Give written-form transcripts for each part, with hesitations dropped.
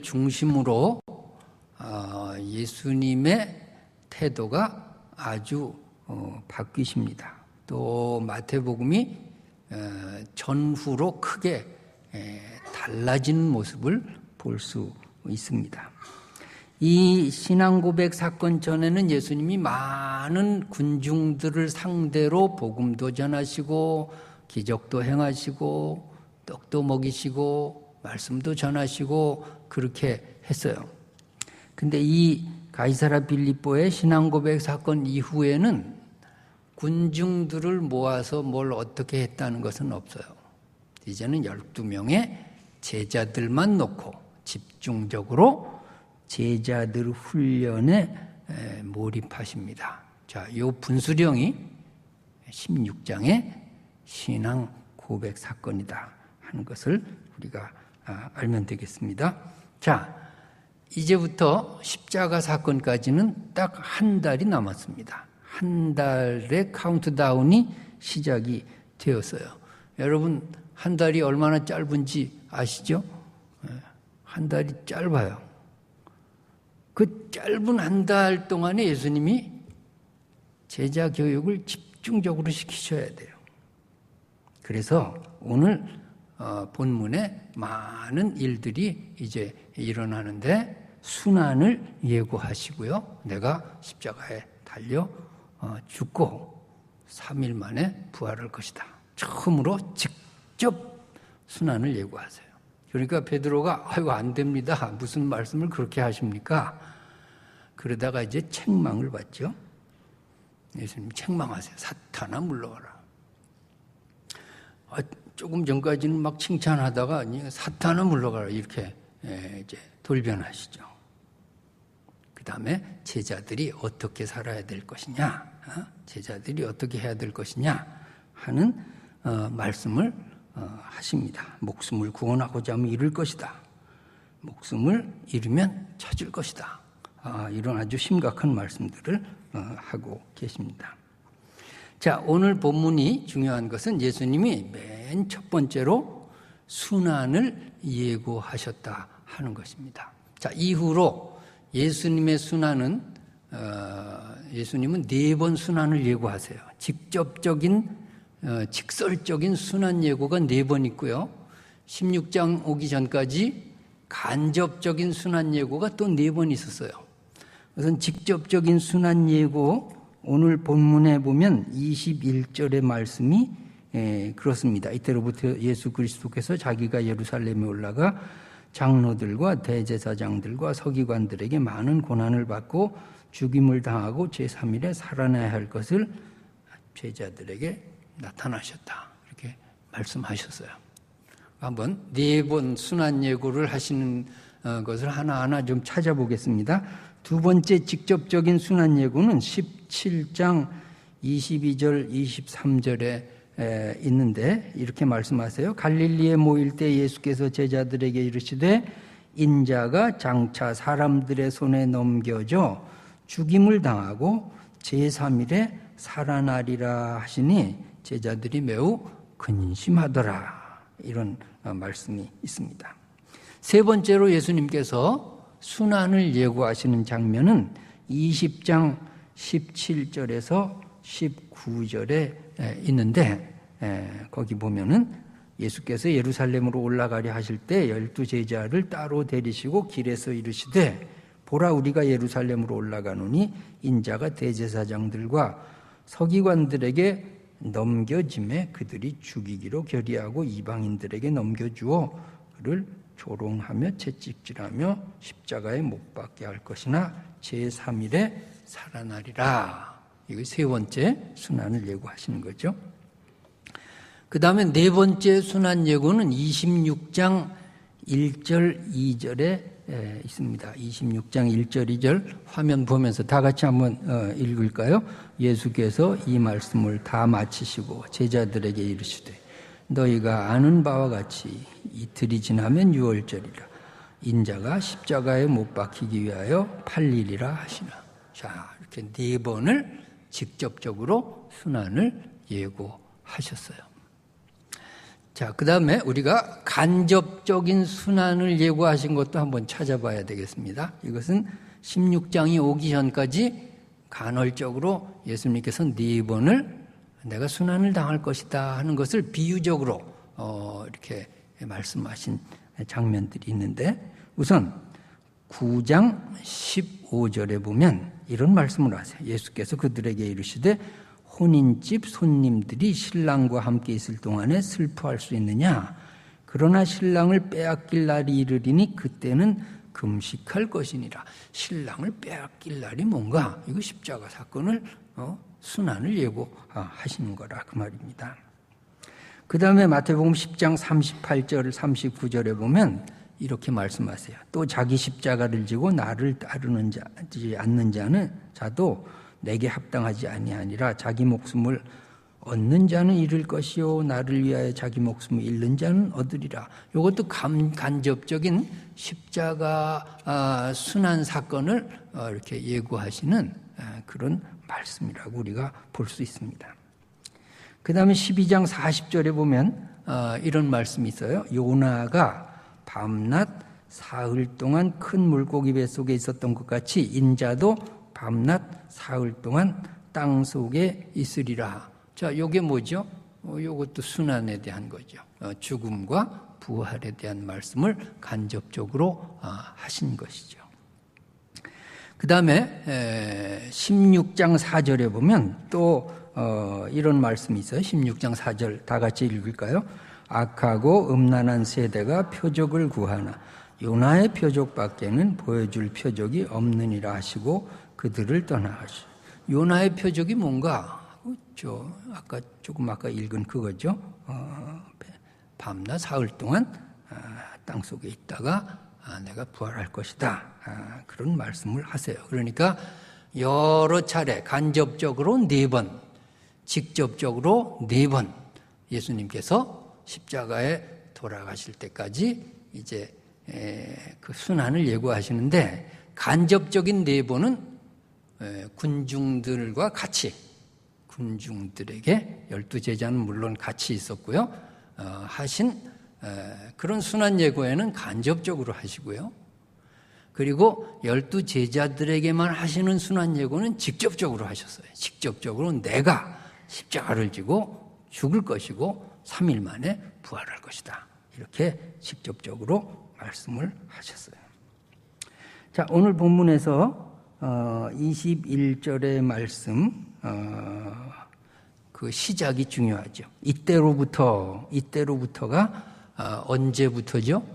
중심으로 예수님의 태도가 아주 바뀌십니다. 또 마태복음이 전후로 크게 달라지는 모습을 볼 수 있습니다. 이 신앙고백 사건 전에는 예수님이 많은 군중들을 상대로 복음도 전하시고 기적도 행하시고 떡도 먹이시고 말씀도 전하시고 그렇게 했어요. 근데 이 가이사랴 빌립보의 신앙고백 사건 이후에는 군중들을 모아서 뭘 어떻게 했다는 것은 없어요. 이제는 12명의 제자들만 놓고 집중적으로 제자들 훈련에 몰입하십니다. 자, 이 분수령이 16장의 신앙 고백 사건이다 하는 것을 우리가 알면 되겠습니다. 자, 이제부터 십자가 사건까지는 딱 한 달이 남았습니다. 한 달의 카운트다운이 시작이 되었어요. 여러분, 한 달이 얼마나 짧은지 아시죠? 한 달이 짧아요. 그 짧은 한 달 동안에 예수님이 제자 교육을 집중적으로 시키셔야 돼요. 그래서 오늘 본문에 많은 일들이 이제 일어나는데 순환을 예고하시고요. 내가 십자가에 달려 죽고 3일 만에 부활할 것이다. 처음으로 직접 순환을 예고하세요. 그러니까 베드로가 아이고 안 됩니다. 무슨 말씀을 그렇게 하십니까? 그러다가 이제 책망을 받죠. 예수님 책망하세요. 사탄아 물러가라. 조금 전까지는 막 칭찬하다가 사탄아 물러가라 이렇게 이제 돌변하시죠. 그 다음에 제자들이 어떻게 살아야 될 것이냐, 제자들이 어떻게 해야 될 것이냐 하는 말씀을 하십니다. 목숨을 구원하고자 하면 잃을 것이다. 목숨을 잃으면 찾을 것이다. 이런 아주 심각한 말씀들을 하고 계십니다. 자, 오늘 본문이 중요한 것은 예수님이 맨 첫 번째로 순환을 예고하셨다 하는 것입니다. 자, 이후로 예수님의 순환은 예수님은 4번 순환을 예고하세요. 직설적인 순환 예고가 4번 있고요. 16장 오기 전까지 간접적인 순환 예고가 또 4번 있었어요. 우선 직접적인 순환 예고, 오늘 본문에 보면 21절의 말씀이 그렇습니다. 이때로부터 예수 그리스도께서 자기가 예루살렘에 올라가 장로들과 대제사장들과 서기관들에게 많은 고난을 받고 죽임을 당하고 제3일에 살아나야 할 것을 제자들에게 나타나셨다. 이렇게 말씀하셨어요. 한번 4번 순환 예고를 하시는 것을 하나하나 좀 찾아보겠습니다. 두 번째 직접적인 순환 예고는 17장 22절 23절에 있는데 이렇게 말씀하세요. 갈릴리에 모일 때 예수께서 제자들에게 이르시되 인자가 장차 사람들의 손에 넘겨져 죽임을 당하고 제3일에 살아나리라 하시니 제자들이 매우 근심하더라. 이런 말씀이 있습니다. 세 번째로 예수님께서 순환을 예고하시는 장면은 20장 17절에서 19절에 있는데 거기 보면은 예수께서 예루살렘으로 올라가려 하실 때 12제자를 따로 데리시고 길에서 이르시되 보라 우리가 예루살렘으로 올라가노니 인자가 대제사장들과 서기관들에게 넘겨짐에 그들이 죽이기로 결의하고 이방인들에게 넘겨주어 그를 조롱하며 채찍질하며 십자가에 못 박게 할 것이나 제3일에 살아나리라. 이거 세 번째 순환을 예고하시는 거죠. 그 다음에 네 번째 순환 예고는 26장 1절 2절에 있습니다. 26장 1절 2절 화면 보면서 다 같이 한번 읽을까요? 예수께서 이 말씀을 다 마치시고 제자들에게 이르시되 너희가 아는 바와 같이 이틀이 지나면 유월절이라 인자가 십자가에 못 박히기 위하여 팔리리라 하시나. 자, 이렇게 4번을 직접적으로 순환을 예고하셨어요. 자, 그 다음에 우리가 간접적인 순환을 예고하신 것도 한번 찾아봐야 되겠습니다. 이것은 16장이 오기 전까지 간헐적으로 예수님께서 4번을 내가 순환을 당할 것이다 하는 것을 비유적으로 이렇게 말씀하신 장면들이 있는데, 우선 9장 15절에 보면 이런 말씀을 하세요. 예수께서 그들에게 이르시되 혼인집 손님들이 신랑과 함께 있을 동안에 슬퍼할 수 있느냐? 그러나 신랑을 빼앗길 날이 이르리니 그때는 금식할 것이니라. 신랑을 빼앗길 날이 뭔가? 이거 십자가 사건을 순환을 예고하시는 거라 그 말입니다. 그 다음에 마태복음 10장 38절 39절에 보면 이렇게 말씀하세요. 또 자기 십자가를 지고 나를 따르는 않는 자도 내게 합당하지 아니하니라. 자기 목숨을 얻는 자는 잃을 것이요 나를 위하여 자기 목숨을 잃는 자는 얻으리라. 이것도 간접적인 십자가 순환 사건을 이렇게 예고하시는 그런 말씀이라고 우리가 볼 수 있습니다. 그 다음에 12장 40절에 보면 이런 말씀이 있어요. 요나가 밤낮 사흘 동안 큰 물고기 뱃속에 있었던 것 같이 인자도 밤낮 사흘 동안 땅 속에 있으리라. 자, 이게 뭐죠? 이것도 순환에 대한 거죠. 죽음과 부활에 대한 말씀을 간접적으로 하신 것이죠. 그 다음에 16장 4절에 보면 또 이런 말씀이 있어요. 16장 4절 다 같이 읽을까요? 악하고 음란한 세대가 표적을 구하나 요나의 표적밖에는 보여줄 표적이 없느니라 하시고 그들을 떠나가시오. 요나의 표적이 뭔가? 아까 읽은 그거죠. 밤낮 사흘 동안 땅 속에 있다가 내가 부활할 것이다. 그런 말씀을 하세요. 그러니까 여러 차례 간접적으로 4번, 직접적으로 4번 예수님께서 십자가에 돌아가실 때까지 이제 그 순환을 예고하시는데, 간접적인 4번은 군중들과 같이, 군중들에게 12제자는 물론 같이 있었고요. 하신 그런 순환 예고에는 간접적으로 하시고요. 그리고 12제자들에게만 하시는 순환 예고는 직접적으로 하셨어요. 직접적으로 내가 십자가를 지고 죽을 것이고 3일 만에 부활할 것이다. 이렇게 직접적으로 말씀을 하셨어요. 자, 오늘 본문에서 21절의 말씀, 그 시작이 중요하죠. 이때로부터가 언제부터죠?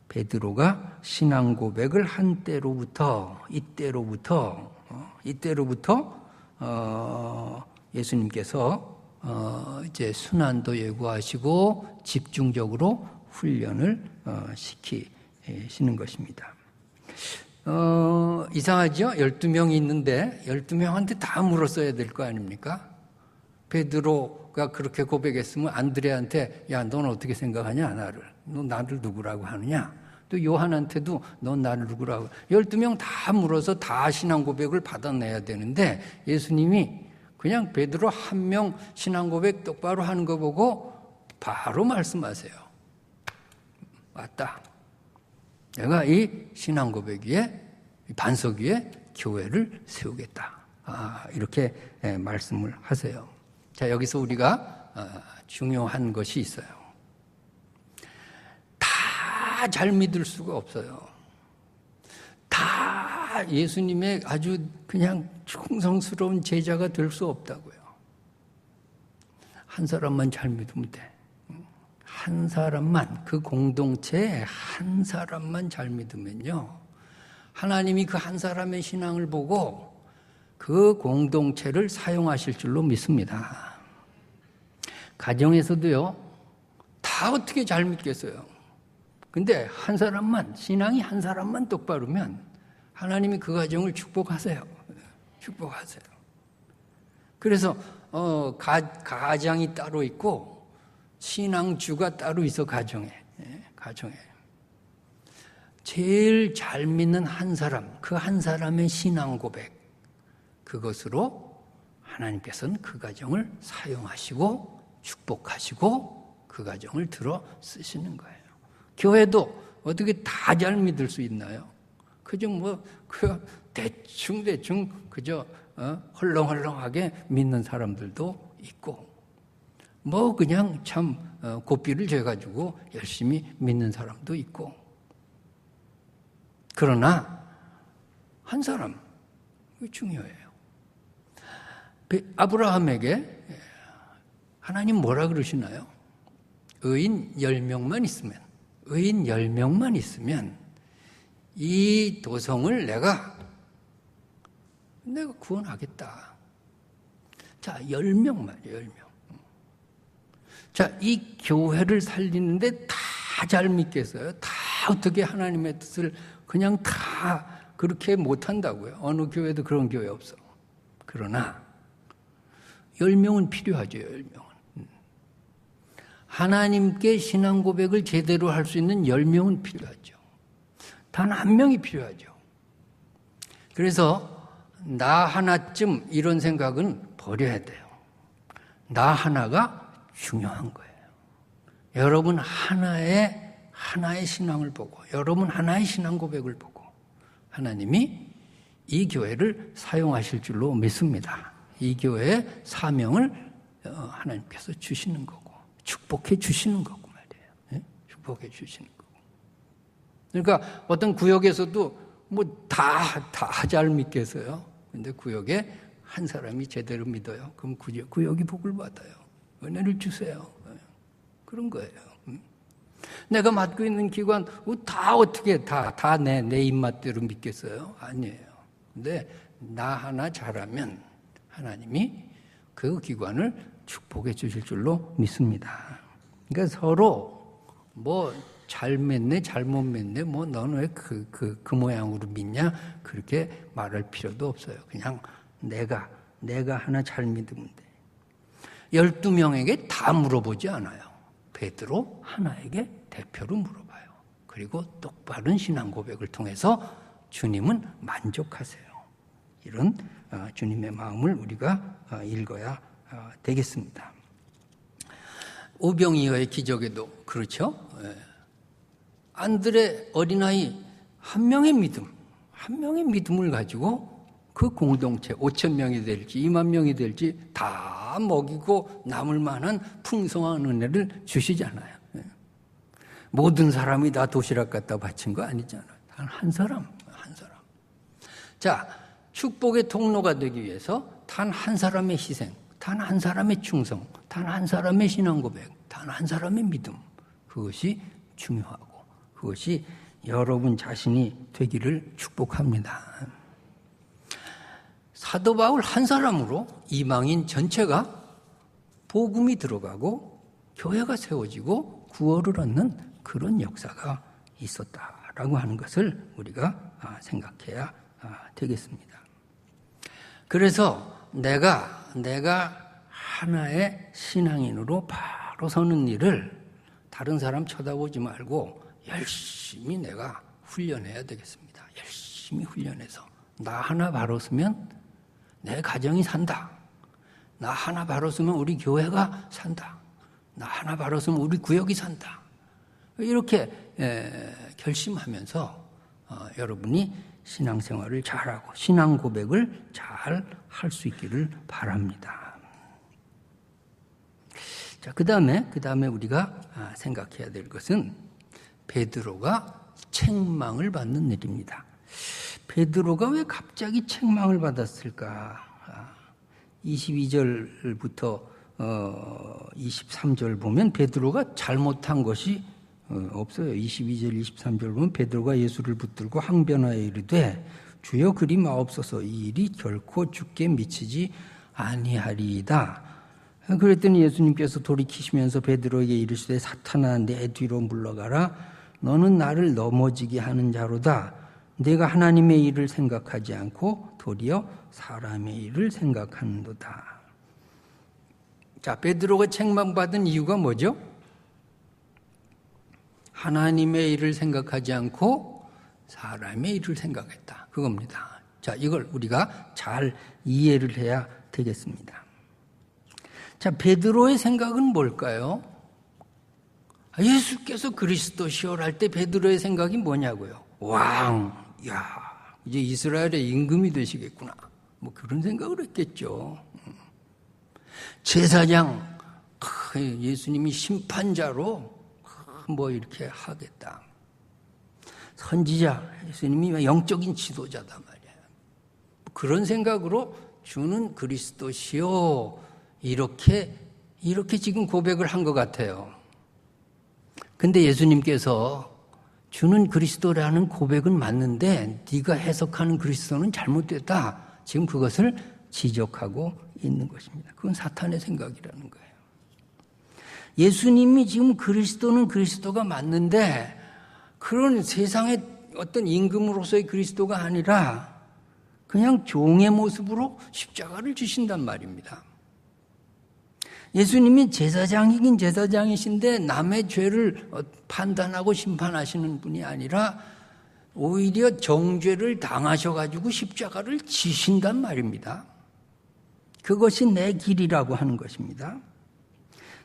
베드로가 신앙 고백을 한 때로부터, 이때로부터 예수님께서 이제 순환도 예고하시고 집중적으로 훈련을 시키시는 것입니다. 이상하죠? 12명이 있는데 12명한테 다 물었어야 될 거 아닙니까? 베드로가 그렇게 고백했으면 안드레한테 야, 넌 어떻게 생각하냐? 너 나를 누구라고 하느냐? 또 요한한테도 넌 나를 누구라고. 12명 다 물어서 다 신앙 고백을 받아내야 되는데 예수님이 그냥 베드로 한 명 신앙 고백 똑바로 하는 거 보고 바로 말씀하세요. 맞다. 내가 이 신앙 고백 위에, 반석 위에 교회를 세우겠다. 이렇게 말씀을 하세요. 자, 여기서 우리가 중요한 것이 있어요. 다 잘 믿을 수가 없어요. 다 예수님의 아주 그냥 충성스러운 제자가 될 수 없다고요. 한 사람만 잘 믿으면 돼. 한 사람만, 그 공동체에 한 사람만 잘 믿으면요, 하나님이 그 한 사람의 신앙을 보고 그 공동체를 사용하실 줄로 믿습니다. 가정에서도요, 다 어떻게 잘 믿겠어요? 근데 한 사람만, 신앙이 한 사람만 똑바르면 하나님이 그 가정을 축복하세요. 축복하세요. 그래서 가장이 따로 있고 신앙주가 따로 있어. 가정에 제일 잘 믿는 한 사람, 그 한 사람의 신앙 고백, 그것으로 하나님께서는 그 가정을 사용하시고 축복하시고 그 가정을 들어 쓰시는 거예요. 교회도 어떻게 다 잘 믿을 수 있나요? 그저 대충 그저 헐렁헐렁하게 믿는 사람들도 있고, 그냥 참 고삐를 재가지고 열심히 믿는 사람도 있고. 그러나 한 사람 중요해요. 아브라함에게 하나님 뭐라 그러시나요? 의인 10명만 있으면 이 도성을 내가 구원하겠다. 자, 10명만, 10명. 자, 이 교회를 살리는데 다 잘 믿겠어요? 다 어떻게 하나님의 뜻을 그냥 다 그렇게 못한다고요? 어느 교회도 그런 교회 없어. 그러나 10명은 필요하죠, 10명은. 하나님께 신앙 고백을 제대로 할 수 있는 10명은 필요하죠. 단 한 명이 필요하죠. 그래서 나 하나쯤 이런 생각은 버려야 돼요. 나 하나가 중요한 거예요. 여러분 하나의 신앙을 보고, 여러분 하나의 신앙 고백을 보고 하나님이 이 교회를 사용하실 줄로 믿습니다. 이 교회의 사명을 하나님께서 주시는 거고 축복해 주시는 거고 말이에요. 네? 축복해 주시는 거고. 그러니까 어떤 구역에서도 다 잘 믿겠어요. 근데 구역에 한 사람이 제대로 믿어요. 그럼 구역이 복을 받아요. 은혜를 주세요. 그런 거예요. 내가 맡고 있는 기관 다 어떻게 다 내 입맛대로 믿겠어요? 아니에요. 근데 나 하나 잘하면 하나님이 그 기관을 축복해 주실 줄로 믿습니다. 그러니까 서로 잘 맺네, 잘못 맺네, 너는 왜 그 모양으로 믿냐? 그렇게 말할 필요도 없어요. 그냥 내가 하나 잘 믿으면 돼. 12명에게 다 물어보지 않아요. 베드로 하나에게 대표로 물어봐요. 그리고 똑바른 신앙 고백을 통해서 주님은 만족하세요. 이런 주님의 마음을 우리가 읽어야 되겠습니다. 오병이어의 기적에도 그렇죠. 안드레 어린아이 한 명의 믿음을 가지고 그 공동체 5,000명이 될지 2만 명이 될지 다 먹이고 남을 만한 풍성한 은혜를 주시잖아요. 모든 사람이 다 도시락 갖다 바친 거 아니잖아요. 단 한 사람. 자, 축복의 통로가 되기 위해서 단 한 사람의 희생, 단 한 사람의 충성, 단 한 사람의 신앙 고백, 단 한 사람의 믿음, 그것이 중요하고 그것이 여러분 자신이 되기를 축복합니다. 사도 바울 한 사람으로 이방인 전체가 복음이 들어가고 교회가 세워지고 구원을 얻는 그런 역사가 있었다라고 하는 것을 우리가 생각해야 되겠습니다. 그래서 내가 하나의 신앙인으로 바로 서는 일을 다른 사람 쳐다보지 말고 열심히 내가 훈련해야 되겠습니다. 열심히 훈련해서 나 하나 바로 서면 내 가정이 산다. 나 하나 바로 서면 우리 교회가 산다. 나 하나 바로 서면 우리 구역이 산다. 이렇게 결심하면서 여러분이 신앙생활을 잘하고 신앙 고백을 잘 할 수 있기를 바랍니다. 자, 그 다음에 우리가 생각해야 될 것은 베드로가 책망을 받는 일입니다. 베드로가 왜 갑자기 책망을 받았을까? 22절부터 23절 보면 베드로가 잘못한 것이 없어요. 22절, 23절 보면 베드로가 예수를 붙들고 항변하여 이르되 주여 그리 마옵소서 이 일이 결코 주께 미치지 아니하리이다. 그랬더니 예수님께서 돌이키시면서 베드로에게 이르시되 사탄아 내 뒤로 물러가라. 너는 나를 넘어지게 하는 자로다. 내가 하나님의 일을 생각하지 않고 도리어 사람의 일을 생각하는도다. 자, 베드로가 책망받은 이유가 뭐죠? 하나님의 일을 생각하지 않고 사람의 일을 생각했다. 그겁니다. 자, 이걸 우리가 잘 이해를 해야 되겠습니다. 자, 베드로의 생각은 뭘까요? 예수께서 그리스도시오라 할 때 베드로의 생각이 뭐냐고요? 왕, 야, 이제 이스라엘의 임금이 되시겠구나. 뭐 그런 생각을 했겠죠. 제사장, 예수님이 심판자로 뭐 이렇게 하겠다. 선지자, 예수님이 영적인 지도자다 말이야. 그런 생각으로 주는 그리스도시요. 이렇게 지금 고백을 한 것 같아요. 근데 예수님께서 주는 그리스도라는 고백은 맞는데 네가 해석하는 그리스도는 잘못됐다. 지금 그것을 지적하고 있는 것입니다. 그건 사탄의 생각이라는 거예요. 예수님이 지금 그리스도는 그리스도가 맞는데 그런 세상의 어떤 임금으로서의 그리스도가 아니라 그냥 종의 모습으로 십자가를 지신단 말입니다. 예수님이 제사장이긴 제사장이신데 남의 죄를 판단하고 심판하시는 분이 아니라 오히려 정죄를 당하셔가지고 십자가를 지신단 말입니다. 그것이 내 길이라고 하는 것입니다.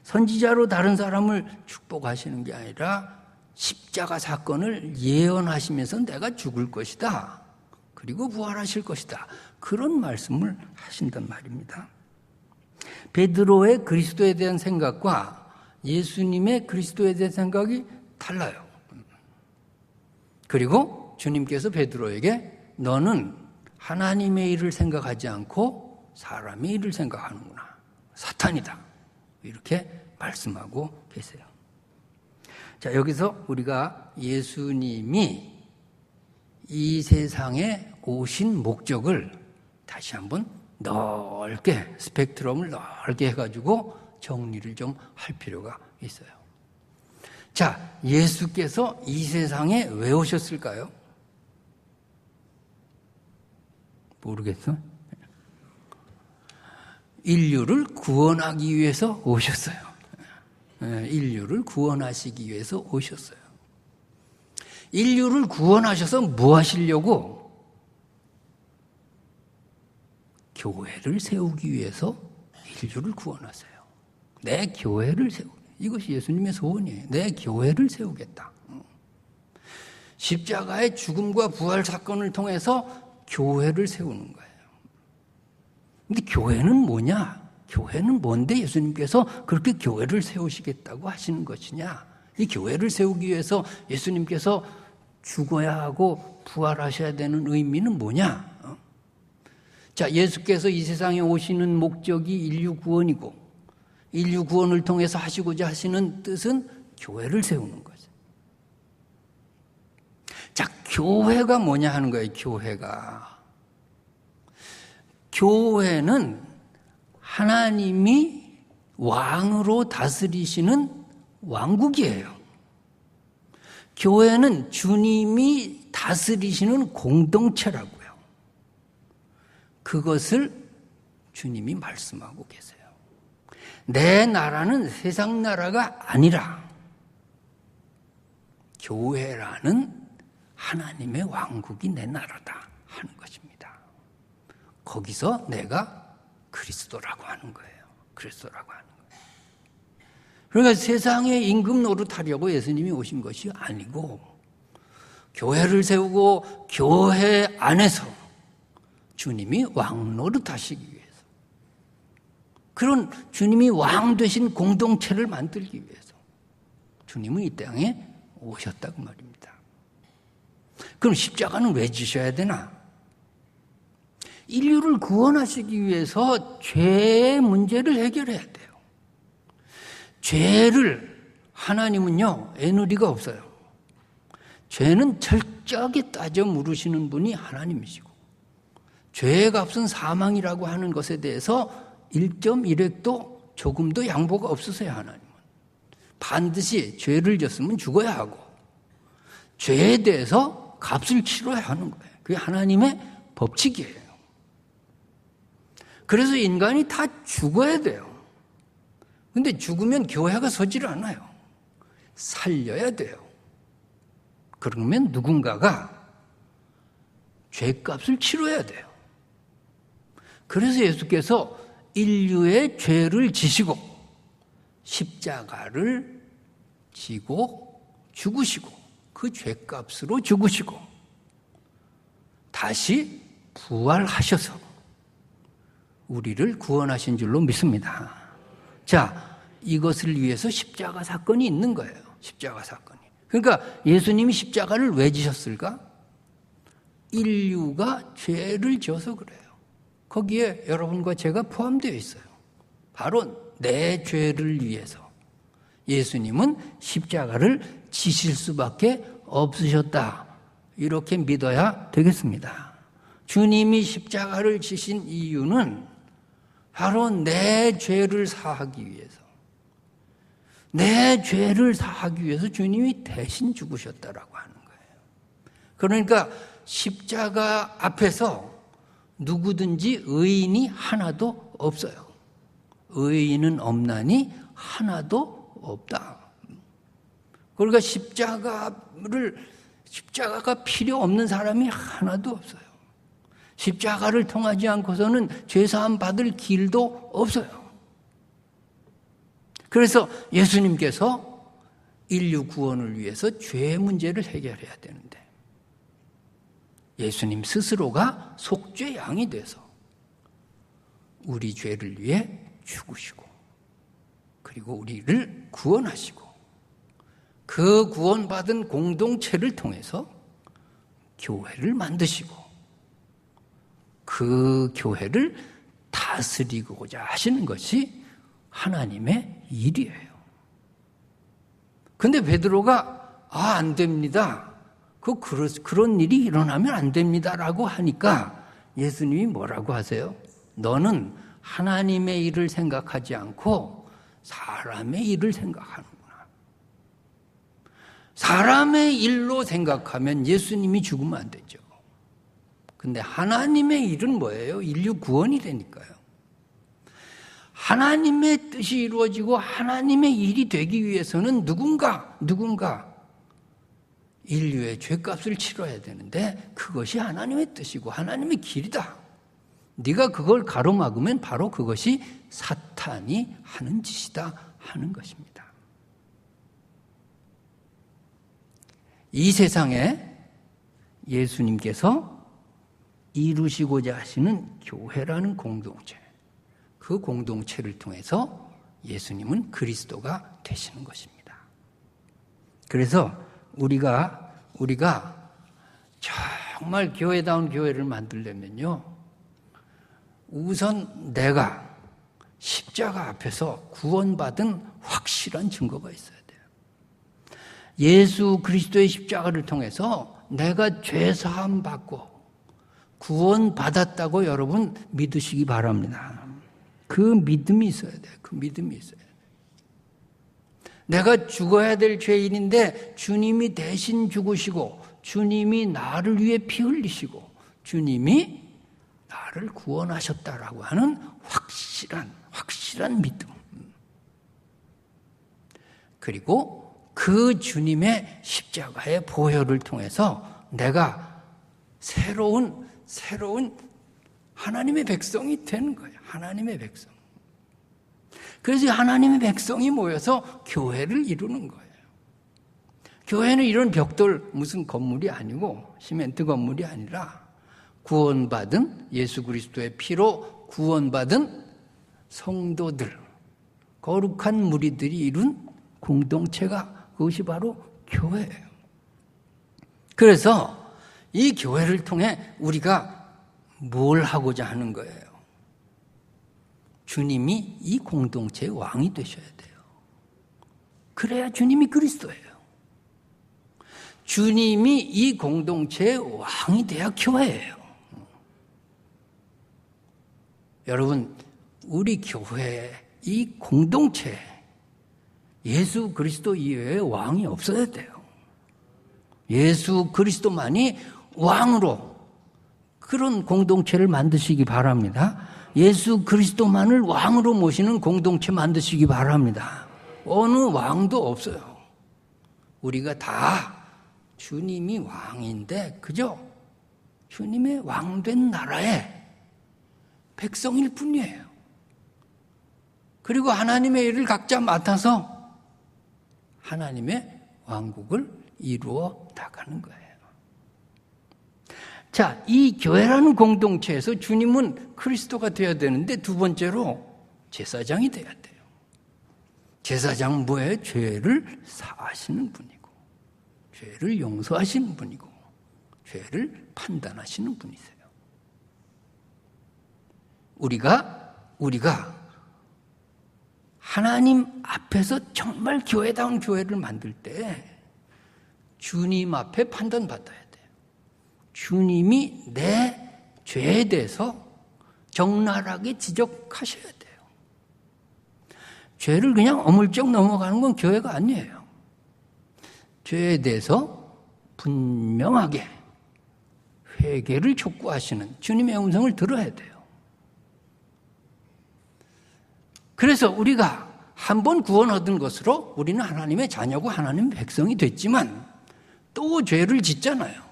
선지자로 다른 사람을 축복하시는 게 아니라 십자가 사건을 예언하시면서 내가 죽을 것이다. 그리고 부활하실 것이다. 그런 말씀을 하신단 말입니다. 베드로의 그리스도에 대한 생각과 예수님의 그리스도에 대한 생각이 달라요. 그리고 주님께서 베드로에게 너는 하나님의 일을 생각하지 않고 사람의 일을 생각하는구나. 사탄이다. 이렇게 말씀하고 계세요. 자, 여기서 우리가 예수님이 이 세상에 오신 목적을 다시 한번 넓게, 스펙트럼을 넓게 해가지고 정리를 좀 할 필요가 있어요. 자, 예수께서 이 세상에 왜 오셨을까요? 모르겠어? 인류를 구원하기 위해서 오셨어요. 인류를 구원하시기 위해서 오셨어요. 인류를 구원하셔서 뭐 하시려고? 교회를 세우기 위해서 인류를 구원하세요. 내 교회를 이것이 예수님의 소원이에요. 내 교회를 세우겠다. 십자가의 죽음과 부활 사건을 통해서 교회를 세우는 거예요. 근데 교회는 뭐냐? 교회는 뭔데 예수님께서 그렇게 교회를 세우시겠다고 하시는 것이냐? 이 교회를 세우기 위해서 예수님께서 죽어야 하고 부활하셔야 되는 의미는 뭐냐? 자, 예수께서 이 세상에 오시는 목적이 인류 구원이고 인류 구원을 통해서 하시고자 하시는 뜻은 교회를 세우는 거죠. 자, 교회가 뭐냐 하는 거예요. 교회는 하나님이 왕으로 다스리시는 왕국이에요. 교회는 주님이 다스리시는 공동체라고요. 그것을 주님이 말씀하고 계세요. 내 나라는 세상 나라가 아니라 교회라는 하나님의 왕국이 내 나라다 하는 것입니다. 거기서 내가 그리스도라고 하는 거예요. 그리스도라고 하는 거예요. 그러니까 세상의 임금 노릇하려고 예수님이 오신 것이 아니고 교회를 세우고 교회 안에서 주님이 왕 노릇하시기 위해서 그런 주님이 왕 되신 공동체를 만들기 위해서 주님은 이 땅에 오셨다고 말입니다. 그럼 십자가는 왜 지셔야 되나? 인류를 구원하시기 위해서 죄의 문제를 해결해야 돼요. 죄를 하나님은요, 애누리가 없어요. 죄는 철저하게 따져 물으시는 분이 하나님이시고 죄의 값은 사망이라고 하는 것에 대해서 1.1획도 조금도 양보가 없으세요. 하나님은 반드시 죄를 졌으면 죽어야 하고 죄에 대해서 값을 치러야 하는 거예요. 그게 하나님의 법칙이에요. 그래서 인간이 다 죽어야 돼요. 근데 죽으면 교회가 서질 않아요. 살려야 돼요. 그러면 누군가가 죄값을 치러야 돼요. 그래서 예수께서 인류의 죄를 지시고 십자가를 지고 죽으시고 그 죄값으로 죽으시고 다시 부활하셔서 우리를 구원하신 줄로 믿습니다. 자, 이것을 위해서 십자가 사건이 있는 거예요. 십자가 사건이. 그러니까 예수님이 십자가를 왜 지셨을까? 인류가 죄를 지어서 그래요. 거기에 여러분과 제가 포함되어 있어요. 바로 내 죄를 위해서 예수님은 십자가를 지실 수밖에 없으셨다. 이렇게 믿어야 되겠습니다. 주님이 십자가를 지신 이유는 바로 내 죄를 사하기 위해서, 내 죄를 사하기 위해서 주님이 대신 죽으셨다라고 하는 거예요. 그러니까 십자가 앞에서 누구든지 의인이 하나도 없어요. 의인은 없나니 하나도 없다. 그러니까 십자가가 필요 없는 사람이 하나도 없어요. 십자가를 통하지 않고서는 죄사함 받을 길도 없어요. 그래서 예수님께서 인류 구원을 위해서 죄 문제를 해결해야 되는데 예수님 스스로가 속죄 양이 돼서 우리 죄를 위해 죽으시고 그리고 우리를 구원하시고 그 구원받은 공동체를 통해서 교회를 만드시고 그 교회를 다스리고자 하시는 것이 하나님의 일이에요. 근데 베드로가 안 됩니다. 그런 일이 일어나면 안 됩니다라고 하니까 예수님이 뭐라고 하세요? 너는 하나님의 일을 생각하지 않고 사람의 일을 생각하는구나. 사람의 일로 생각하면 예수님이 죽으면 안 되죠. 근데 하나님의 일은 뭐예요? 인류 구원이 되니까요. 하나님의 뜻이 이루어지고 하나님의 일이 되기 위해서는 누군가 인류의 죄값을 치러야 되는데 그것이 하나님의 뜻이고 하나님의 길이다. 네가 그걸 가로막으면 바로 그것이 사탄이 하는 짓이다 하는 것입니다. 이 세상에 예수님께서 이루시고자 하시는 교회라는 공동체, 그 공동체를 통해서 예수님은 그리스도가 되시는 것입니다. 그래서 우리가 정말 교회다운 교회를 만들려면요, 우선 내가 십자가 앞에서 구원받은 확실한 증거가 있어야 돼요. 예수 그리스도의 십자가를 통해서 내가 죄사함 받고 구원받았다고 여러분 믿으시기 바랍니다. 그 믿음이 있어야 돼요. 그 믿음이 있어야 돼요. 내가 죽어야 될 죄인인데 주님이 대신 죽으시고 주님이 나를 위해 피 흘리시고 주님이 나를 구원하셨다라고 하는 확실한 믿음. 그리고 그 주님의 십자가의 보혈을 통해서 내가 새로운 하나님의 백성이 되는 거예요. 하나님의 백성. 그래서 하나님의 백성이 모여서 교회를 이루는 거예요. 교회는 이런 벽돌 무슨 건물이 아니고 시멘트 건물이 아니라 구원받은 예수 그리스도의 피로 구원받은 성도들, 거룩한 무리들이 이룬 공동체가 그것이 바로 교회예요. 그래서 이 교회를 통해 우리가 뭘 하고자 하는 거예요? 주님이 이 공동체의 왕이 되셔야 돼요. 그래야 주님이 그리스도예요. 주님이 이 공동체의 왕이 돼야 교회예요. 여러분, 우리 교회 이 공동체 예수 그리스도 이외에 왕이 없어야 돼요. 예수 그리스도만이 왕으로 그런 공동체를 만드시기 바랍니다. 예수 그리스도만을 왕으로 모시는 공동체 만드시기 바랍니다. 어느 왕도 없어요. 우리가 다 주님이 왕인데 그죠? 주님의 왕된 나라의 백성일 뿐이에요. 그리고 하나님의 일을 각자 맡아서 하나님의 왕국을 이루어 나가는 거예요. 자, 이 교회라는 공동체에서 주님은 그리스도가 되어야 되는데 두 번째로 제사장이 되어야 돼요. 제사장은 뭐예요? 죄를 사하시는 분이고 죄를 용서하시는 분이고 죄를 판단하시는 분이세요. 우리가 하나님 앞에서 정말 교회다운 교회를 만들 때 주님 앞에 판단받아야 돼요. 주님이 내 죄에 대해서 적나라하게 지적하셔야 돼요. 죄를 그냥 어물쩍 넘어가는 건 교회가 아니에요. 죄에 대해서 분명하게 회개를 촉구하시는 주님의 음성을 들어야 돼요. 그래서 우리가 한 번 구원 얻은 것으로 우리는 하나님의 자녀고 하나님의 백성이 됐지만 또 죄를 짓잖아요.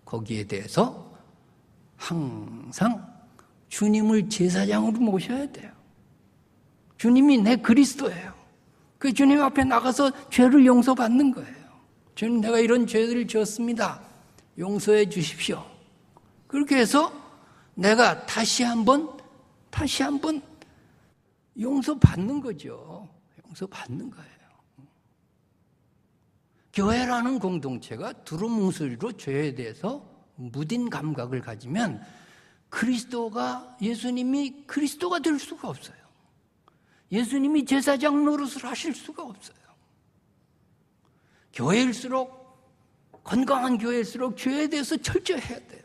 거기에 대해서 항상 주님을 제사장으로 모셔야 돼요. 주님이 내 그리스도예요. 그 주님 앞에 나가서 죄를 용서받는 거예요. 주님, 내가 이런 죄를 지었습니다. 용서해 주십시오. 그렇게 해서 내가 다시 한번 용서받는 거죠. 용서받는 거예요. 교회라는 공동체가 두루뭉술로 죄에 대해서 무딘 감각을 가지면 예수님이 그리스도가 될 수가 없어요. 예수님이 제사장 노릇을 하실 수가 없어요. 건강한 교회일수록 죄에 대해서 철저해야 돼요.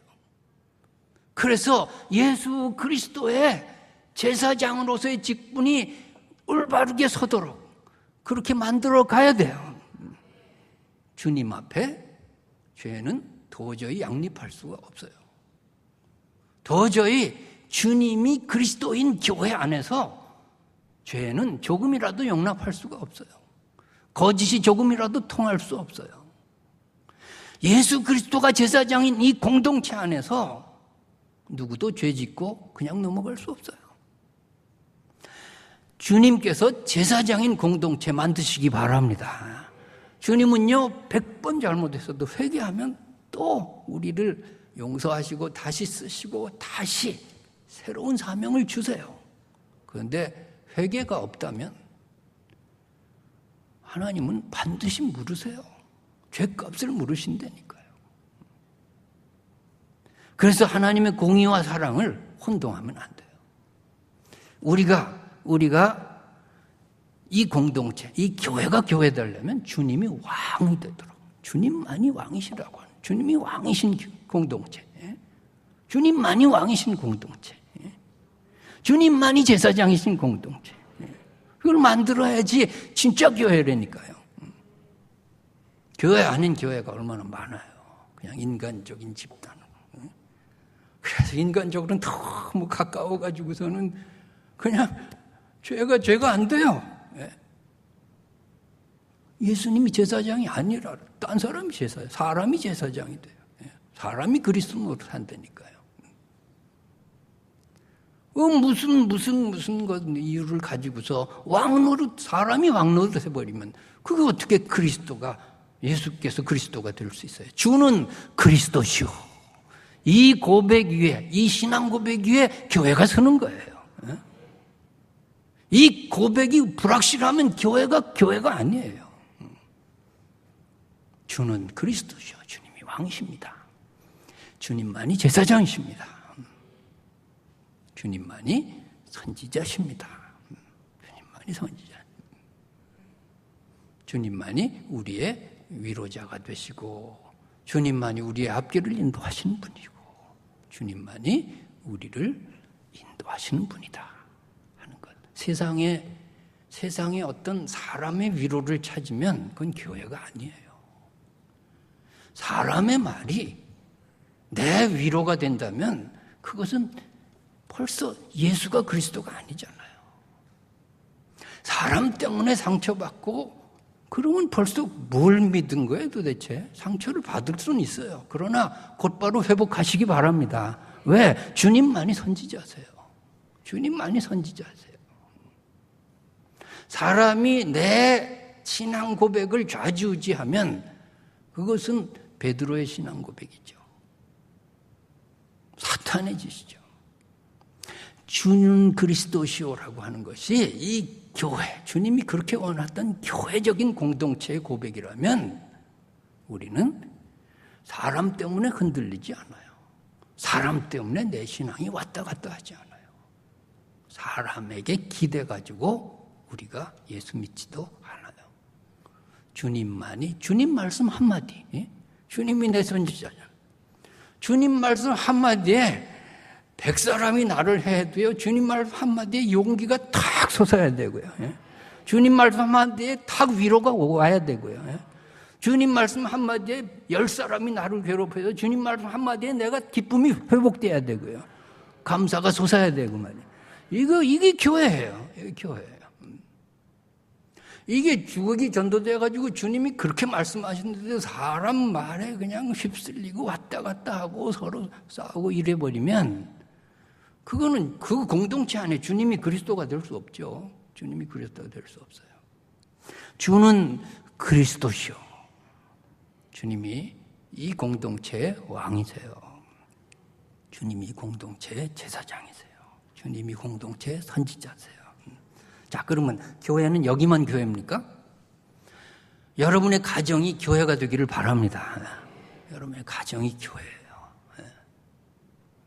그래서 예수 그리스도의 제사장으로서의 직분이 올바르게 서도록 그렇게 만들어 가야 돼요. 주님 앞에 죄는 도저히 양립할 수가 없어요. 도저히 주님이 그리스도인 교회 안에서 죄는 조금이라도 용납할 수가 없어요. 거짓이 조금이라도 통할 수 없어요. 예수 그리스도가 제사장인 이 공동체 안에서 누구도 죄 짓고 그냥 넘어갈 수 없어요. 주님께서 제사장인 공동체 만드시기 바랍니다. 주님은요, 100번 잘못했어도 회개하면 또 우리를 용서하시고 다시 쓰시고 다시 새로운 사명을 주세요. 그런데 회개가 없다면 하나님은 반드시 물으세요. 죄값을 물으신다니까요. 그래서 하나님의 공의와 사랑을 혼동하면 안 돼요. 우리가 이 공동체, 이 교회가 교회되려면 주님이 왕이 되도록, 주님만이 왕이시라고 하는, 주님이 왕이신 공동체, 주님만이 왕이신 공동체, 주님만이 제사장이신 공동체, 그걸 만들어야지 진짜 교회라니까요. 교회 아닌 교회가 얼마나 많아요. 그냥 인간적인 집단. 그래서 인간적으로는 너무 가까워가지고서는 그냥 죄가 안 돼요. 예수님이 제사장이 아니라 딴 사람이 사람이 제사장이 돼요. 사람이 그리스도 노릇 한다니까요. 무슨 것 이유를 가지고서 사람이 왕 노릇 해버리면 그게 어떻게 예수께서 그리스도가 될 수 있어요? 주는 그리스도시오. 이 고백 위에, 이 신앙 고백 위에 교회가 서는 거예요. 이 고백이 불확실하면 교회가 아니에요. 주는 그리스도시오. 주님이 왕이십니다. 주님만이 제사장이십니다. 주님만이 선지자십니다. 주님만이 선지자. 주님만이 우리의 위로자가 되시고 주님만이 우리의 앞길을 인도하시는 분이고 주님만이 우리를 인도하시는 분이다 하는 것. 세상에 어떤 사람의 위로를 찾으면 그건 교회가 아니에요. 사람의 말이 내 위로가 된다면 그것은 벌써 예수가 그리스도가 아니잖아요. 사람 때문에 상처받고 그러면 벌써 뭘 믿은 거예요 도대체? 상처를 받을 수는 있어요. 그러나 곧바로 회복하시기 바랍니다. 왜? 주님만이 선지자세요. 주님만이 선지자세요. 사람이 내 신앙 고백을 좌지우지하면 그것은 베드로의 신앙 고백이죠. 사탄의 짓이죠. 주는 그리스도시오라고 하는 것이 이 교회, 주님이 그렇게 원했던 교회적인 공동체의 고백이라면 우리는 사람 때문에 흔들리지 않아요. 사람 때문에 내 신앙이 왔다 갔다 하지 않아요. 사람에게 기대 가지고 우리가 예수 믿지도 않아요. 주님만이, 주님 말씀 한마디, 주님이 내 선지자잖아요. 주님 말씀 한마디에 100사람이 나를 해도요, 주님 말씀 한마디에 용기가 탁 솟아야 되고요. 주님 말씀 한마디에 탁 위로가 와야 되고요. 주님 말씀 한마디에 10사람이 나를 괴롭혀도 주님 말씀 한마디에 내가 기쁨이 회복돼야 되고요. 감사가 솟아야 되고 말이에요. 이게 교회예요. 이게 교회예요. 이게 주걱이 전도돼가지고 주님이 그렇게 말씀하셨는데 사람 말에 그냥 휩쓸리고 왔다 갔다 하고 서로 싸우고 이래버리면 그거는 그 공동체 안에 주님이 그리스도가 될 수 없죠. 주님이 그리스도가 될 수 없어요. 주는 그리스도시요. 주님이 이 공동체의 왕이세요. 주님이 공동체의 제사장이세요. 주님이 공동체의 선지자세요. 자, 그러면 교회는 여기만 교회입니까? 여러분의 가정이 교회가 되기를 바랍니다. 여러분의 가정이 교회예요.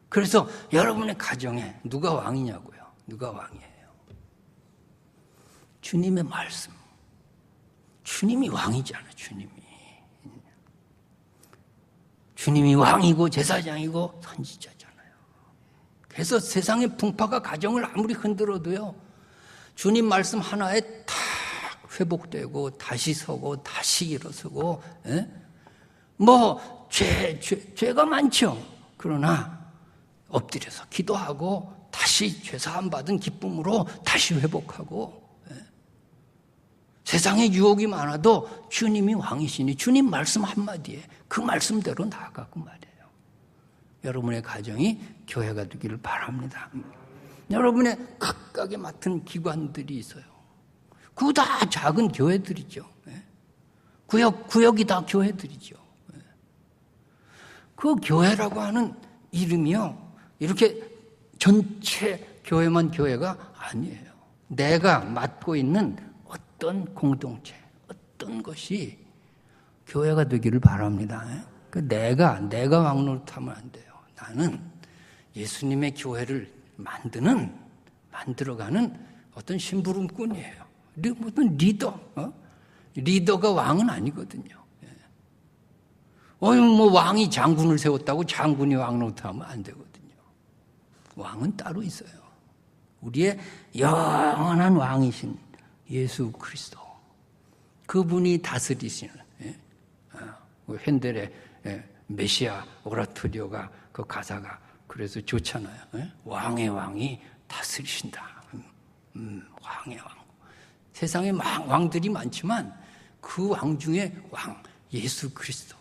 그래서 여러분의 가정에 누가 왕이냐고요? 누가 왕이에요? 주님의 말씀. 주님이 왕이잖아요. 주님이 왕이고 제사장이고 선지자잖아요. 그래서 세상의 풍파가 가정을 아무리 흔들어도요, 주님 말씀 하나에 탁 회복되고 다시 서고 다시 일어서고, 죄가 많죠. 그러나 엎드려서 기도하고 다시 죄사함 받은 기쁨으로 다시 회복하고, 세상에 유혹이 많아도 주님이 왕이시니 주님 말씀 한마디에 그 말씀대로 나아가고 말이에요. 여러분의 가정이 교회가 되기를 바랍니다. 여러분의 각각에 맡은 기관들이 있어요. 그거 다 작은 교회들이죠. 구역이 다 교회들이죠. 그 교회라고 하는 이름이요, 이렇게 전체 교회만 교회가 아니에요. 내가 맡고 있는 어떤 공동체, 어떤 것이 교회가 되기를 바랍니다. 내가 왕노릇하면 안 돼요. 나는 예수님의 교회를 만들어가는 어떤 심부름꾼이에요. 무슨 리더, 리더가 왕은 아니거든요. 왕이 장군을 세웠다고 장군이 왕노릇하면 안 되거든요. 왕은 따로 있어요. 우리의 영원한 왕이신 예수 그리스도, 그분이 다스리시는, 핸델의 메시아 오라토리오가 그 가사가 그래서 좋잖아요. 왕의 왕이 다스리신다. 왕의 왕. 세상에 왕들이 많지만 그 왕 중에 왕 예수 그리스도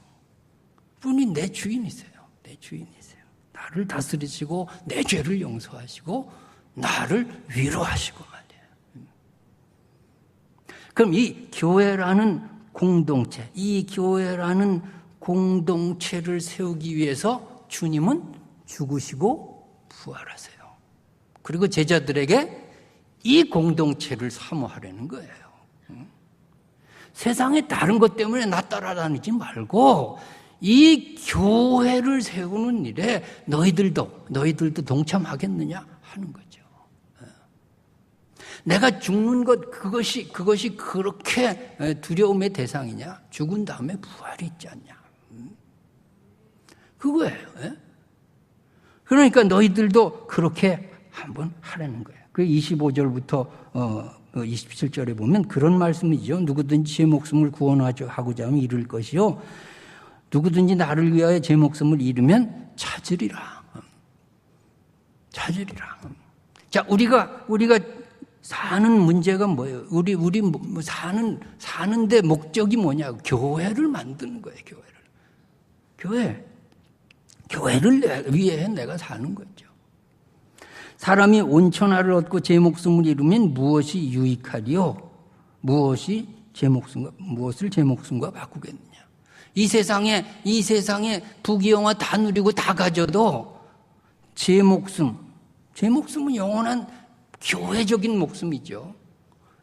분이 내 주인이세요. 내 주인이세요. 나를 다스리시고 내 죄를 용서하시고 나를 위로하시고 말이에요. 그럼 이 교회라는 공동체, 이 교회라는 공동체를 세우기 위해서 주님은 죽으시고 부활하세요. 그리고 제자들에게 이 공동체를 사모하려는 거예요. 세상에 다른 것 때문에 나 따라다니지 말고 이 교회를 세우는 일에 너희들도 동참하겠느냐 하는 거죠. 내가 죽는 것, 그것이 그렇게 두려움의 대상이냐? 죽은 다음에 부활이 있지 않냐? 그거예요. 그러니까 너희들도 그렇게 한번 하라는 거예요. 그 25절부터 27절에 보면 그런 말씀이죠. 누구든지 제 목숨을 구원하고자 하면 잃을 것이요, 누구든지 나를 위하여 제 목숨을 잃으면 찾으리라. 자, 우리가 사는 문제가 뭐예요? 우리 사는데 목적이 뭐냐고. 교회를 만드는 거예요. 교회를 위해 내가 사는 거죠. 사람이 온천하를 얻고 제 목숨을 잃으면 무엇이 유익하리요? 무엇이 무엇을 제 목숨과 바꾸겠느냐. 이 세상에 부귀영화 다 누리고 다 가져도 제 목숨은 영원한 교회적인 목숨이죠.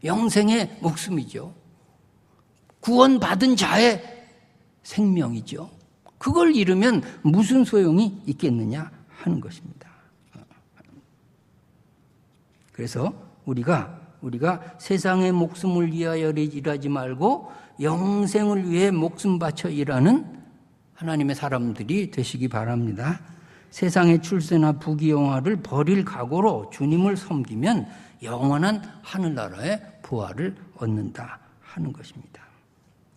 영생의 목숨이죠. 구원받은 자의 생명이죠. 그걸 잃으면 무슨 소용이 있겠느냐 하는 것입니다. 그래서 우리가 세상의 목숨을 위하여 일하지 말고 영생을 위해 목숨 바쳐 일하는 하나님의 사람들이 되시기 바랍니다. 세상의 출세나 부귀영화를 버릴 각오로 주님을 섬기면 영원한 하늘나라의 부활을 얻는다 하는 것입니다.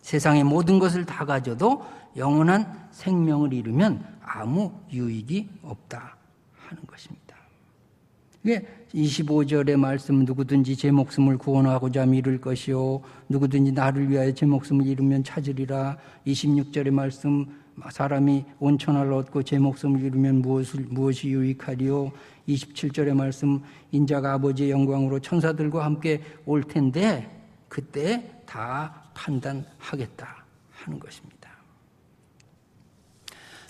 세상의 모든 것을 다 가져도 영원한 생명을 잃으면 아무 유익이 없다 하는 것입니다. 25절의 말씀, 누구든지 제 목숨을 구원하고자 믿을 것이요 누구든지 나를 위하여 제 목숨을 잃으면 찾으리라. 26절의 말씀, 사람이 온 천하를 얻고 제 목숨을 잃으면 무엇이 유익하리요. 27절의 말씀, 인자가 아버지의 영광으로 천사들과 함께 올 텐데 그때 다 판단하겠다 하는 것입니다.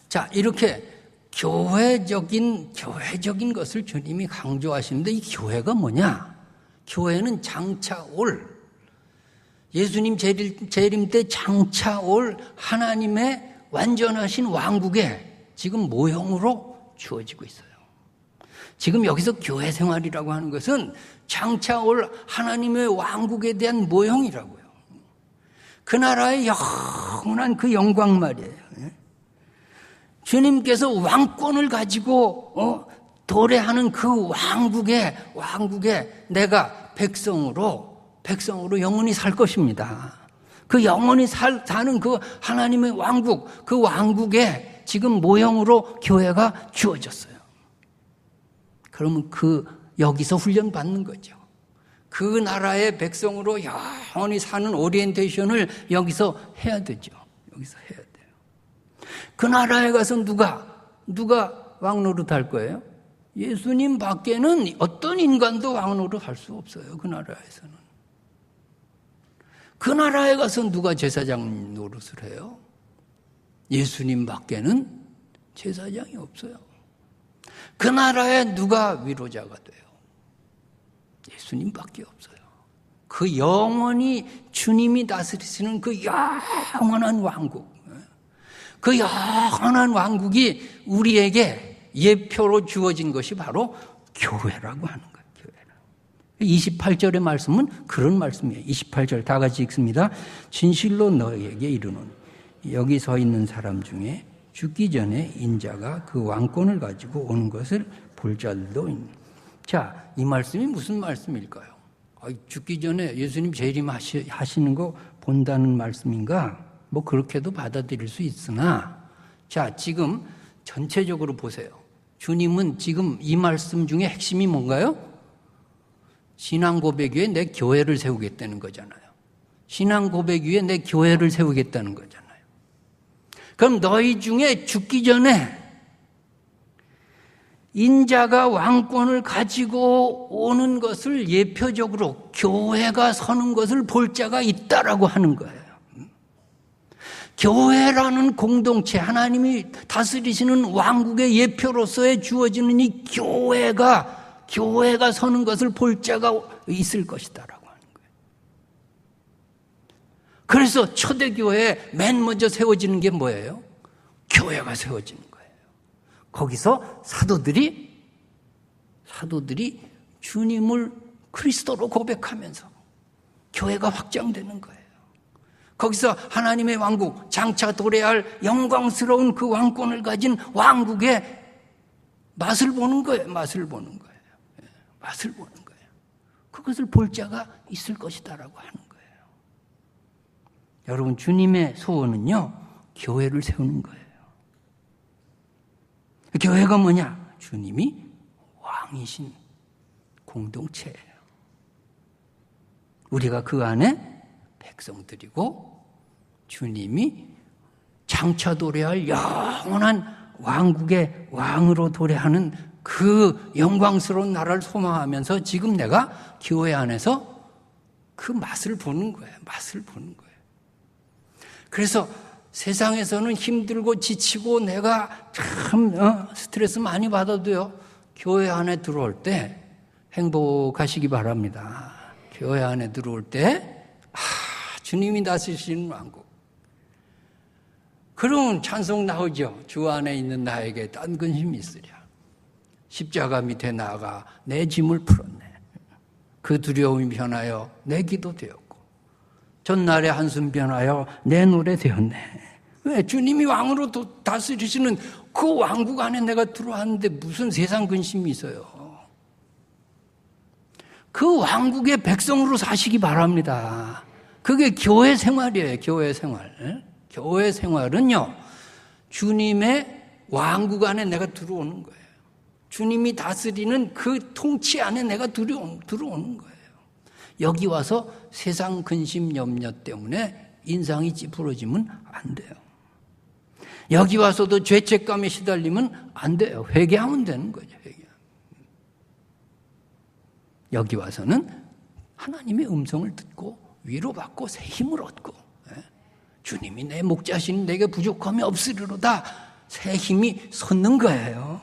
자, 이렇게 교회적인 것을 주님이 강조하시는데 이 교회가 뭐냐? 교회는 장차 올 예수님 재림 때 장차 올 하나님의 완전하신 왕국에 지금 모형으로 주어지고 있어요. 지금 여기서 교회 생활이라고 하는 것은 장차 올 하나님의 왕국에 대한 모형이라고요. 그 나라의 영원한 그 영광 말이에요. 주님께서 왕권을 가지고 도래하는 그 왕국에 내가 백성으로 영원히 살 것입니다. 그 영원히 사는 그 하나님의 왕국, 그 왕국에 지금 모형으로 교회가 주어졌어요. 그러면 여기서 훈련 받는 거죠. 그 나라의 백성으로 영원히 사는 오리엔테이션을 여기서 해야 되죠. 여기서 해야 돼요. 그 나라에 가서 누가 왕노릇 할 거예요? 예수님 밖에는 어떤 인간도 왕노릇 할 수 없어요. 그 나라에서는. 그 나라에 가서 누가 제사장 노릇을 해요? 예수님 밖에는 제사장이 없어요. 그 나라에 누가 위로자가 돼요? 예수님밖에 없어요. 그 영원히 주님이 다스리시는 그 영원한 왕국, 그 영원한 왕국이 우리에게 예표로 주어진 것이 바로 교회라고 하는 거예요. 28절의 말씀은 그런 말씀이에요. 28절 다 같이 읽습니다. 진실로 너희에게 이르노니 여기 서 있는 사람 중에 죽기 전에 인자가 그 왕권을 가지고 오는 것을 볼 자들도 있는. 자, 이 말씀이 무슨 말씀일까요? 죽기 전에 예수님 재림하시는 거 본다는 말씀인가? 뭐 그렇게도 받아들일 수 있으나, 자, 지금 전체적으로 보세요. 주님은 지금 이 말씀 중에 핵심이 뭔가요? 신앙 고백 위에 내 교회를 세우겠다는 거잖아요. 신앙 고백 위에 내 교회를 세우겠다는 거잖아요. 그럼 너희 중에 죽기 전에 인자가 왕권을 가지고 오는 것을 예표적으로 교회가 서는 것을 볼 자가 있다라고 하는 거예요. 교회라는 공동체, 하나님이 다스리시는 왕국의 예표로서의 주어지는 이 교회가 서는 것을 볼 자가 있을 것이다라고 하는 거예요. 그래서 초대교회에 맨 먼저 세워지는 게 뭐예요? 교회가 세워지는 거예요. 거기서 사도들이 주님을 그리스도로 고백하면서 교회가 확장되는 거예요. 거기서 하나님의 왕국, 장차 도래할 영광스러운 그 왕권을 가진 왕국의 맛을 보는 거예요. 맛을 보는 거예요. 그것을 볼 자가 있을 것이다라고 하는 거예요. 여러분, 주님의 소원은요, 교회를 세우는 거예요. 교회가 뭐냐? 주님이 왕이신 공동체예요. 우리가 그 안에 백성들이고 주님이 장차 도래할 영원한 왕국의 왕으로 도래하는 그 영광스러운 나라를 소망하면서 지금 내가 교회 안에서 그 맛을 보는 거예요. 맛을 보는 거예요. 그래서 세상에서는 힘들고 지치고 내가 참 스트레스 많이 받아도요, 교회 안에 들어올 때 행복하시기 바랍니다. 교회 안에 들어올 때 주님이 다스리시는 왕국. 그러면 찬송 나오죠. 주 안에 있는 나에게 딴 근심이 있으랴. 십자가 밑에 나아가 내 짐을 풀었네. 그 두려움이 변하여 내 기도 되었고 전날의 한숨 변하여 내 노래 되었네. 왜? 주님이 왕으로 다스리시는 그 왕국 안에 내가 들어왔는데 무슨 세상 근심이 있어요. 그 왕국의 백성으로 사시기 바랍니다. 그게 교회 생활이에요. 교회 생활. 교회 생활은요, 주님의 왕국 안에 내가 들어오는 거예요. 주님이 다스리는 그 통치 안에 내가 들어오는 거예요. 여기 와서 세상 근심 염려 때문에 인상이 찌푸러지면 안 돼요. 여기 와서도 죄책감에 시달리면 안 돼요. 회개하면 되는 거죠. 여기 와서는 하나님의 음성을 듣고 위로받고 새 힘을 얻고, 주님이 내 목자신 내게 부족함이 없으리로다, 새 힘이 솟는 거예요.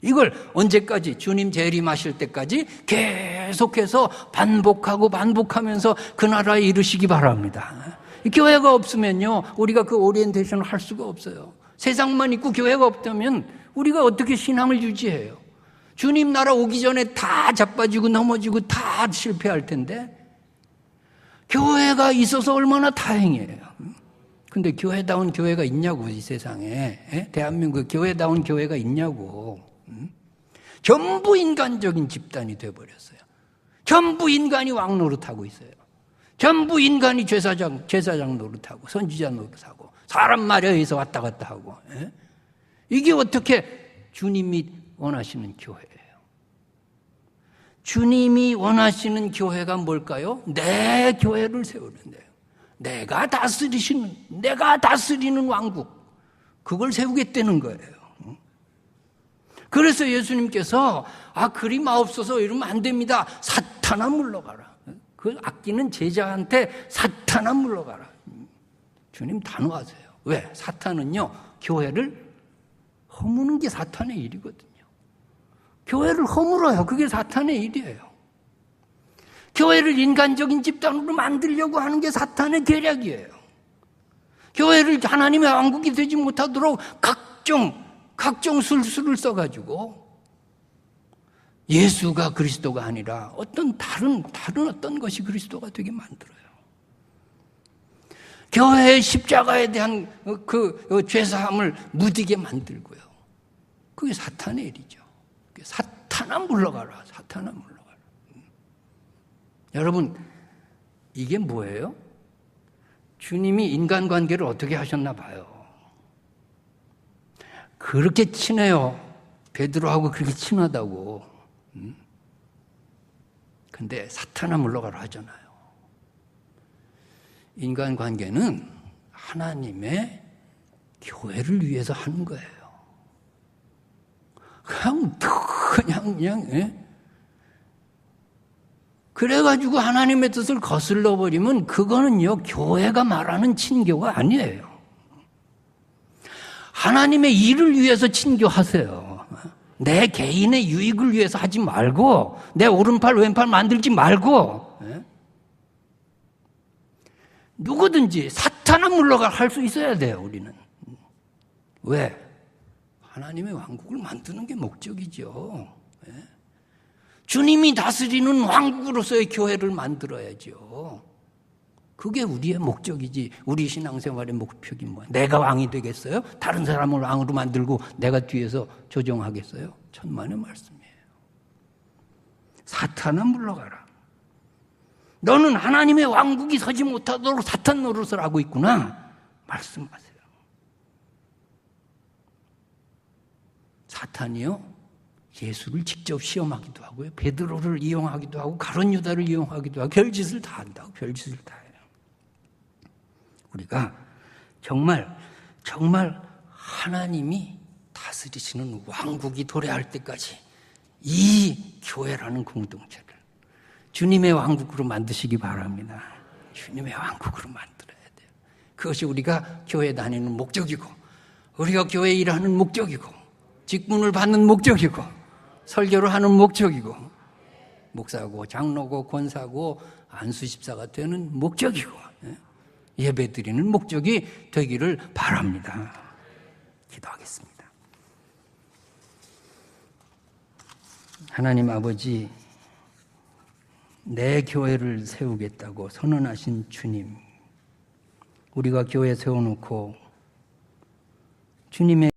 이걸 언제까지? 주님 재림하실 때까지 계속해서 반복하면서 그 나라에 이르시기 바랍니다. 교회가 없으면요, 우리가 그 오리엔테이션을 할 수가 없어요. 세상만 있고 교회가 없다면 우리가 어떻게 신앙을 유지해요? 주님 나라 오기 전에 다 자빠지고 넘어지고 다 실패할 텐데, 교회가 있어서 얼마나 다행이에요. 근데 교회다운 교회가 있냐고, 이 세상에. 대한민국 교회다운 교회가 있냐고. 전부 인간적인 집단이 되어버렸어요. 전부 인간이 왕 노릇하고 있어요. 전부 인간이 제사장 노릇하고 선지자 노릇하고 사람 마려해서 왔다 갔다 하고. 이게 어떻게 주님이 원하시는 교회예요? 주님이 원하시는 교회가 뭘까요? 내 교회를 세우는데요. 내가 다스리는 왕국, 그걸 세우겠다는 거예요. 그래서 예수님께서 그리 마옵소서 이러면 안 됩니다. 사탄아 물러가라. 그 아끼는 제자한테 사탄아 물러가라. 주님 단호하세요. 왜? 사탄은요, 교회를 허무는 게 사탄의 일이거든요. 교회를 허물어요. 그게 사탄의 일이에요. 교회를 인간적인 집단으로 만들려고 하는 게 사탄의 계략이에요. 교회를 하나님의 왕국이 되지 못하도록 각종 술수를 써가지고 예수가 그리스도가 아니라 어떤 다른 어떤 것이 그리스도가 되게 만들어요. 교회의 십자가에 대한 그 죄사함을 무디게 만들고요. 그게 사탄의 일이죠. 사탄아 물러가라. 사탄아 물러가라. 여러분, 이게 뭐예요? 주님이 인간관계를 어떻게 하셨나 봐요. 그렇게 친해요. 베드로하고 그렇게 친하다고. 근데 사탄아 물러가라 하잖아요. 인간관계는 하나님의 교회를 위해서 하는 거예요. 그냥 그래가지고 하나님의 뜻을 거슬러 버리면 그거는요, 교회가 말하는 친교가 아니에요. 하나님의 일을 위해서 친교하세요. 내 개인의 유익을 위해서 하지 말고, 내 오른팔 왼팔 만들지 말고, 누구든지 사탄아 물러가 할 수 있어야 돼요. 우리는. 왜? 하나님의 왕국을 만드는 게 목적이죠. 주님이 다스리는 왕국으로서의 교회를 만들어야죠. 그게 우리의 목적이지, 우리 신앙생활의 목표가 뭐야? 내가 왕이 되겠어요? 다른 사람을 왕으로 만들고 내가 뒤에서 조정하겠어요? 천만의 말씀이에요. 사탄아 물러가라. 너는 하나님의 왕국이 서지 못하도록 사탄 노릇을 하고 있구나 말씀하세요. 사탄이요, 예수를 직접 시험하기도 하고요, 베드로를 이용하기도 하고 가룟 유다를 이용하기도 하고 별짓을 다 한다고. 별짓을 다 해요. 우리가 정말 하나님이 다스리시는 왕국이 도래할 때까지 이 교회라는 공동체를 주님의 왕국으로 만드시기 바랍니다. 주님의 왕국으로 만들어야 돼요. 그것이 우리가 교회 다니는 목적이고, 우리가 교회 일하는 목적이고, 직분을 받는 목적이고, 설교를 하는 목적이고, 목사고 장로고 권사고 안수집사가 되는 목적이고, 예배드리는 목적이 되기를 바랍니다. 기도하겠습니다. 하나님 아버지, 내 교회를 세우겠다고 선언하신 주님, 우리가 교회 세워놓고 주님의